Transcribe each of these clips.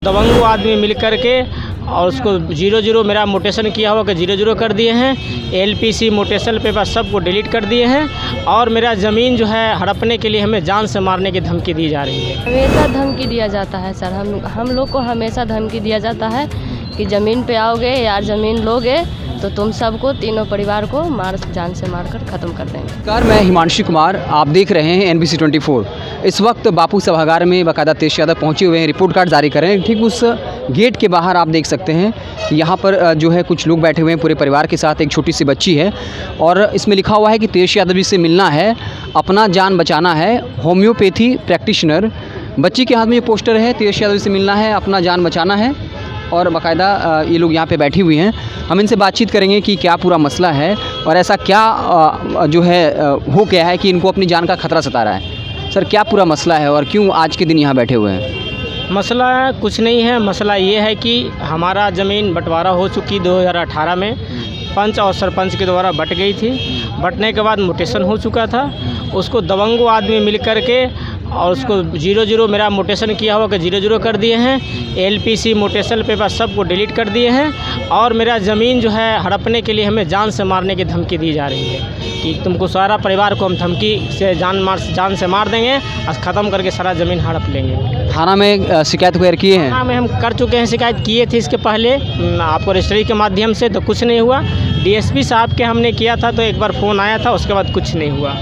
दबंगो आदमी मिल कर के और उसको 00 मेरा मोटेशन किया हुआ कि 00 कर दिए हैं। LPC मोटेशन पेपर सबको डिलीट कर दिए हैं और मेरा ज़मीन जो है हड़पने के लिए हमें जान से मारने की धमकी दी जा रही है। हमेशा धमकी दिया जाता है सर, हम लोग को हमेशा धमकी दिया जाता है कि ज़मीन पे आओगे या ज़मीन लोगे तो तुम सबको तीनों परिवार को जान से मारकर ख़त्म कर देंगे। नमस्कार, मैं हिमांशु कुमार, आप देख रहे हैं NBC 24। इस वक्त बापू सभागार में बाकायदा तेज यादव पहुंचे हुए हैं, रिपोर्ट कार्ड जारी कर रहे हैं। ठीक उस गेट के बाहर आप देख सकते हैं यहाँ पर जो है कुछ लोग बैठे हुए हैं पूरे परिवार के साथ, एक छोटी सी बच्ची है और इसमें लिखा हुआ है कि तेज यादव जी से मिलना है, अपना जान बचाना है, होम्योपैथी प्रैक्टिशनर। बच्ची के हाथ में ये पोस्टर है, तेज यादव जी से मिलना है, अपना जान बचाना है और बाकायदा ये लोग यहाँ पे बैठी हुई हैं। हम इनसे बातचीत करेंगे कि क्या पूरा मसला है और ऐसा क्या जो है हो गया है कि इनको अपनी जान का खतरा सता रहा है। सर, क्या पूरा मसला है और क्यों आज के दिन यहाँ बैठे हुए हैं? मसला कुछ नहीं है, मसला ये है कि हमारा ज़मीन बंटवारा हो चुकी 2018 में पंच और सरपंच के द्वारा बट गई थी। बटने के बाद मोटेशन हो चुका था, उसको दबंगो आदमी मिल कर के और उसको 00 मेरा मोटेशन किया हुआ कि 00 कर दिए हैं। LPC मोटेशन पेपर सबको डिलीट कर दिए हैं और मेरा ज़मीन जो है हड़पने के लिए हमें जान से मारने की धमकी दी जा रही है कि तुमको सारा परिवार को हम धमकी से जान से मार देंगे और ख़त्म करके सारा ज़मीन हड़प लेंगे। थाना में शिकायत वगैरह किए हैं? थाना में हम कर चुके हैं, शिकायत किए थे इसके पहले आपको रजिस्ट्री के माध्यम से, तो कुछ नहीं हुआ। DSP साहब के हमने किया था तो एक बार फ़ोन आया था, उसके बाद कुछ नहीं हुआ।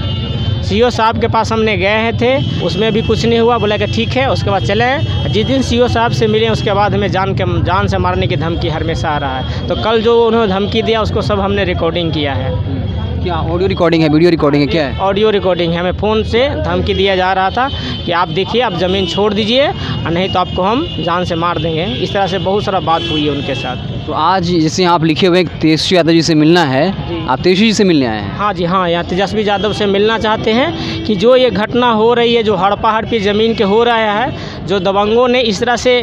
CO साहब के पास हमने गए थे, उसमें भी कुछ नहीं हुआ, बोला कि ठीक है। उसके बाद चले, जिस दिन CO साहब से मिले उसके बाद हमें जान से मारने की धमकी हमेशा आ रहा है। तो कल जो उन्होंने धमकी दिया उसको सब हमने रिकॉर्डिंग किया है। क्या ऑडियो रिकॉर्डिंग है, वीडियो रिकॉर्डिंग है, क्या है? ऑडियो रिकॉर्डिंग है। हमें फ़ोन से धमकी दिया जा रहा था कि आप देखिए, आप ज़मीन छोड़ दीजिए और नहीं तो आपको हम जान से मार देंगे। इस तरह से बहुत सारा बात हुई है उनके साथ। तो आज जैसे आप लिखे हुए तेजस्वी यादव जी से मिलना है, आप तेजस्वी जी से मिलने आए हैं? हाँ जी, हाँ, यहाँ तेजस्वी यादव से मिलना चाहते हैं कि जो ये घटना हो रही है, जो हड़पा हड़पी ज़मीन के हो रहा है, जो दबंगों ने इस तरह से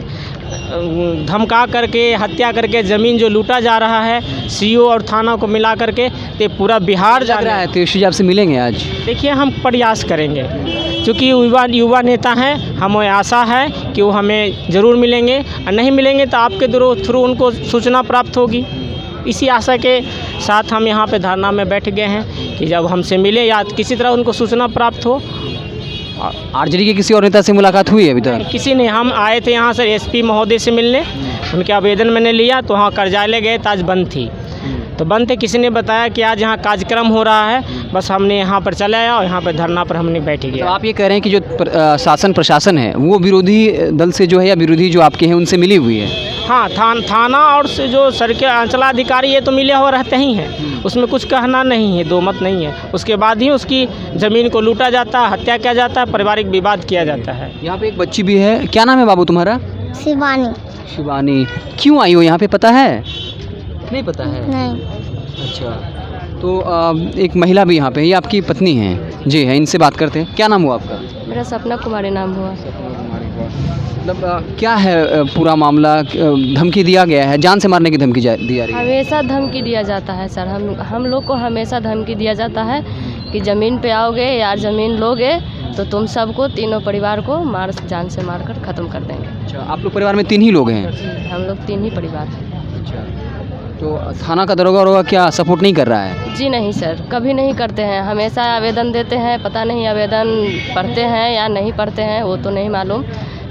धमका करके हत्या करके ज़मीन जो लूटा जा रहा है, CO और थाना को मिला करके, तो पूरा बिहार जा रहा है। तेजस्वी जी आपसे मिलेंगे आज? देखिए, हम प्रयास करेंगे क्योंकि युवा नेता हैं, हमें आशा है कि वो हमें ज़रूर मिलेंगे और नहीं मिलेंगे तो आपके थ्रू उनको सूचना प्राप्त होगी। इसी आशा के साथ हम यहाँ पे धरना में बैठ गए हैं कि जब हमसे मिले या किसी तरह उनको सूचना प्राप्त हो। RJD के किसी और नेता से मुलाकात हुई है अभी तक? किसी ने, हम आए थे यहाँ से SP महोदय से मिलने, उनके आवेदन मैंने लिया तो वहाँ कार्यालय गए तो आज बंद थी, तो बंद थे। किसी ने बताया कि आज यहाँ कार्यक्रम हो रहा है, बस हमने यहाँ पर चले आया और यहाँ पर धरना पर हमने बैठ गए। तो आप ये कह रहे हैं कि जो शासन प्रशासन है वो विरोधी दल से जो है या विरोधी जो आपके हैं उनसे मिली हुई है? हाँ, थाना और से जो सरकार अंचलाधिकारी ये तो मिले हुए रहते ही हैं, उसमें कुछ कहना नहीं है, दो मत नहीं है। उसके बाद ही उसकी ज़मीन को लूटा जाता है, हत्या किया जाता है, पारिवारिक विवाद किया जाता है। यहाँ पे एक बच्ची भी है, क्या नाम है बाबू तुम्हारा? शिवानी। शिवानी, क्यों आई हो यहाँ पे, पता है? नहीं पता है? नहीं। अच्छा, तो एक महिला भी यहाँ पे, ये आपकी पत्नी हैं जी? है, इनसे बात करते हैं। क्या नाम हुआ आपका? मेरा सपना कुमारी नाम हुआ। मतलब क्या है पूरा मामला? धमकी दिया गया है, जान से मारने की धमकी दी जा रही है? हमेशा धमकी दिया जाता है सर, हम लोग को हमेशा धमकी दिया जाता है कि ज़मीन पे आओगे या ज़मीन लोगे तो तुम सबको तीनों परिवार को जान से मारकर ख़त्म कर देंगे। अच्छा, आप लोग परिवार में 3 ही लोग हैं? जी, हम लोग 3 ही परिवार हैं। अच्छा, तो थाना का दरोगा क्या सपोर्ट नहीं कर रहा है? जी नहीं सर, कभी नहीं करते हैं। हमेशा आवेदन देते हैं, पता नहीं आवेदन पढ़ते हैं या नहीं पढ़ते हैं वो तो नहीं मालूम,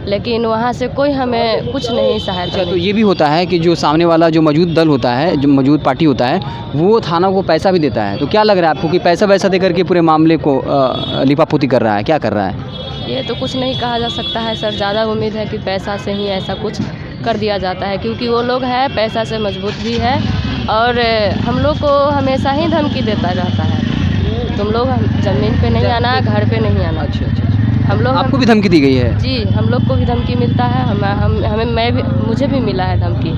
लेकिन वहाँ से कोई हमें कुछ नहीं सहायता। अच्छा, तो ये भी होता है कि जो सामने वाला जो मौजूद दल होता है, जो मौजूद पार्टी होता है, वो थाना को पैसा भी देता है, तो क्या लग रहा है आपको कि पैसा वैसा दे करके पूरे मामले को लिपापोती कर रहा है, क्या कर रहा है? ये तो कुछ नहीं कहा जा सकता है सर, ज़्यादा उम्मीद है कि पैसा से ही ऐसा कुछ कर दिया जाता है, क्योंकि वो लोग है पैसा से मजबूत भी है और हम लोग को हमेशा ही धमकी देता रहता है, तुम लोग ज़मीन पे नहीं आना, घर पे नहीं आना। अच्छा, हम लोग, आपको भी धमकी दी गई है? जी, हम लोग को भी धमकी मिलता है, मुझे भी मिला है धमकी,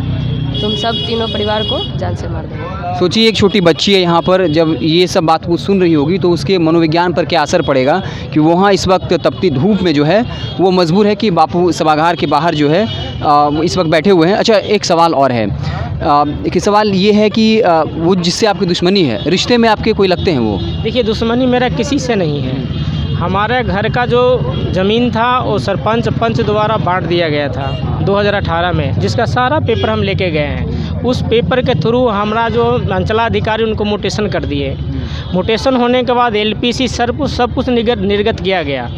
तुम सब तीनों परिवार को जान से मार देंगे। सोचिए, एक छोटी बच्ची है यहाँ पर, जब ये सब बात वो सुन रही होगी तो उसके मनोविज्ञान पर क्या असर पड़ेगा कि वहाँ इस वक्त तपती धूप में जो है वो मजबूर है कि बापू सभागार के बाहर जो है इस वक्त बैठे हुए हैं। अच्छा, एक सवाल और है, एक सवाल ये है कि वो जिससे आपकी दुश्मनी है, रिश्ते में आपके कोई लगते हैं वो? देखिए, दुश्मनी मेरा किसी से नहीं है, हमारे घर का जो ज़मीन था वो सरपंच पंच द्वारा बांट दिया गया था 2018 में, जिसका सारा पेपर हम लेके गए हैं। उस पेपर के थ्रू हमारा जो अंचलाधिकारी उनको मोटेशन कर दिए। मोटेशन होने के बाद एलपीसी सब कुछ निर्गत किया गया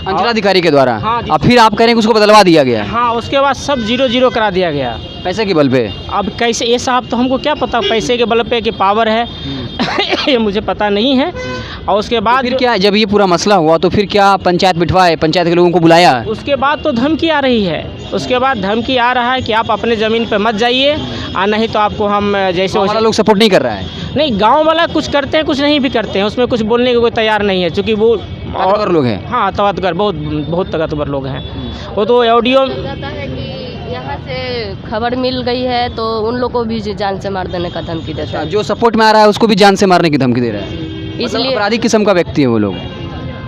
अंचलाधिकारी के द्वारा। हाँ जी। अब फिर आप कह रहे हैं कि उसको बदलवा दिया गया, हाँ, उसके बाद सब 0-0 करा दिया गया पैसे के बल पे। अब कैसे ये साहब, तो हमको क्या पता पैसे के बल पे कि पावर है ये मुझे पता नहीं है। और उसके बाद फिर क्या, जब ये पूरा मसला हुआ तो फिर क्या पंचायत बिठवाए, पंचायत के लोगों को बुलाया? उसके बाद तो धमकी आ रही है, उसके बाद धमकी आ रहा है कि आप अपने ज़मीन पे मत जाइए, और नहीं तो आपको हम जैसे हमारा लोग सपोर्ट नहीं कर रहा है। नहीं, गांव वाला कुछ करते हैं, कुछ नहीं भी करते हैं, उसमें कुछ बोलने को कोई तैयार नहीं है, क्योंकि वो और लोग हैं। हाँ, तवातगर बहुत ताकतवर लोग हैं। वो तो ऑडियो जाता है कि यहाँ से खबर मिल गई है तो उन लोग को भी जान से मार देने का धमकी देता है। जो सपोर्ट में आ रहा है उसको भी जान से मारने की धमकी दे रहा है। मतलब इसलिए अपराधी किस्म का व्यक्ति है वो लोग।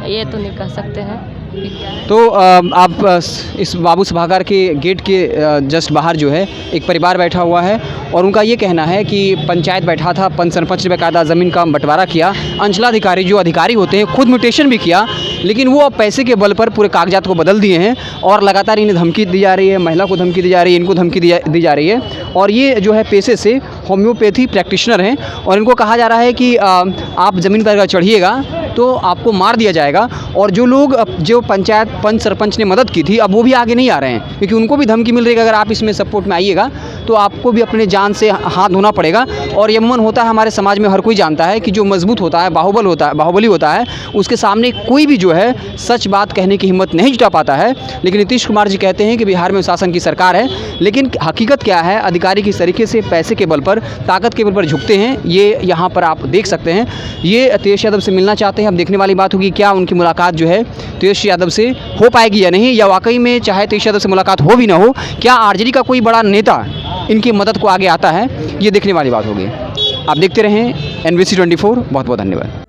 ये तो नहीं कह सकते हैं कि क्या है। तो आप इस बाबू सभागार के गेट के जस्ट बाहर जो है एक परिवार बैठा हुआ है और उनका ये कहना है कि पंचायत बैठा था, पंच सरपंच ने बाकायदा ज़मीन का बंटवारा किया, अंचलाधिकारी जो अधिकारी होते हैं खुद म्यूटेशन भी किया, लेकिन वो अब पैसे के बल पर पूरे कागजात को बदल दिए हैं और लगातार इन्हें धमकी दी जा रही है, महिला को धमकी दी जा रही है, इनको धमकी दी जा रही है। और ये जो है पेशे से होम्योपैथी प्रैक्टिशनर हैं और इनको कहा जा रहा है कि आप ज़मीन पर अगर चढ़िएगा तो आपको मार दिया जाएगा। और जो लोग जो पंचायत पंच सरपंच ने मदद की थी अब वो भी आगे नहीं आ रहे हैं, क्योंकि उनको भी धमकी मिल रही है कि अगर आप इसमें सपोर्ट में आइएगा तो आपको भी अपने जान से हाथ धोना पड़ेगा। और यमन होता है, हमारे समाज में हर कोई जानता है कि जो मजबूत होता है, बाहुबली होता है, उसके सामने कोई भी जो है सच बात कहने की हिम्मत नहीं जुटा पाता है। लेकिन नीतीश कुमार जी कहते हैं कि बिहार में शासन की सरकार है, लेकिन हकीकत क्या है, अधिकारी किस तरीके से पैसे के बल पर, ताकत के बल पर झुकते हैं, ये यहाँ पर आप देख सकते हैं। ये तेजस्वी यादव से मिलना चाहते हैं। अब देखने वाली बात होगी क्या उनकी मुलाकात जो है तेजस्वी यादव से हो पाएगी या नहीं, या वाकई में चाहे तेजस्वी यादव से मुलाकात हो भी ना हो, क्या आरजेडी का कोई बड़ा नेता इनकी मदद को आगे आता है, ये देखने वाली बात होगी। आप देखते रहें NBC 24। बहुत बहुत धन्यवाद।